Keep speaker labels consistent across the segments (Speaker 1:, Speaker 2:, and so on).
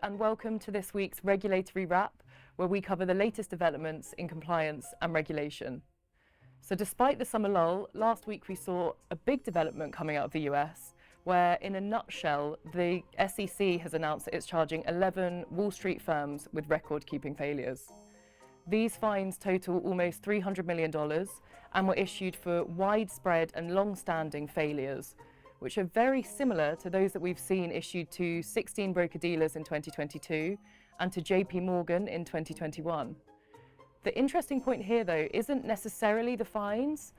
Speaker 1: and welcome to this week's Regulatory Wrap, where we cover the latest developments in compliance and regulation. So despite the summer lull, last week we saw a big development coming out of the US, where in a nutshell, the SEC has announced that it's charging 11 Wall Street firms with record-keeping failures. These fines total almost $300 million and were issued for widespread and long-standing failures, which are very similar to those that we've seen issued to 16 broker-dealers in 2022 and to JP Morgan in 2021. The interesting point here, though, isn't necessarily the fines,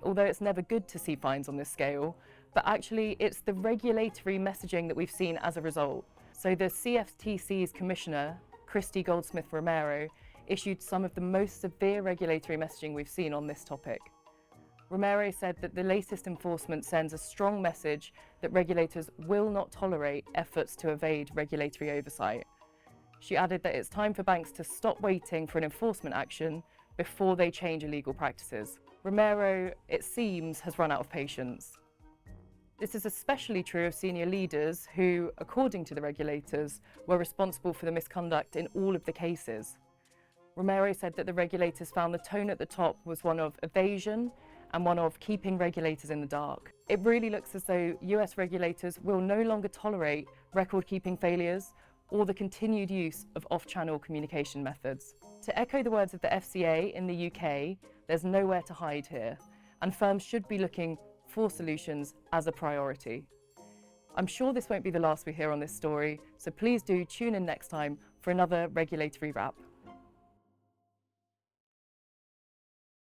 Speaker 1: although it's never good to see fines on this scale, but actually it's the regulatory messaging that we've seen as a result. So the CFTC's commissioner, Christy Goldsmith Romero, issued some of the most severe regulatory messaging we've seen on this topic. Romero said that the latest enforcement sends a strong message that regulators will not tolerate efforts to evade regulatory oversight. She added that it's time for banks to stop waiting for an enforcement action before they change illegal practices. Romero, it seems, has run out of patience. This is especially true of senior leaders who, according to the regulators, were responsible for the misconduct in all of the cases. Romero said that the regulators found the tone at the top was one of evasion and one of keeping regulators in the dark. It really looks as though US regulators will no longer tolerate record-keeping failures or the continued use of off-channel communication methods. To echo the words of the FCA in the UK, there's nowhere to hide here, and firms should be looking for solutions as a priority. I'm sure this won't be the last we hear on this story, so please do tune in next time for another regulatory wrap.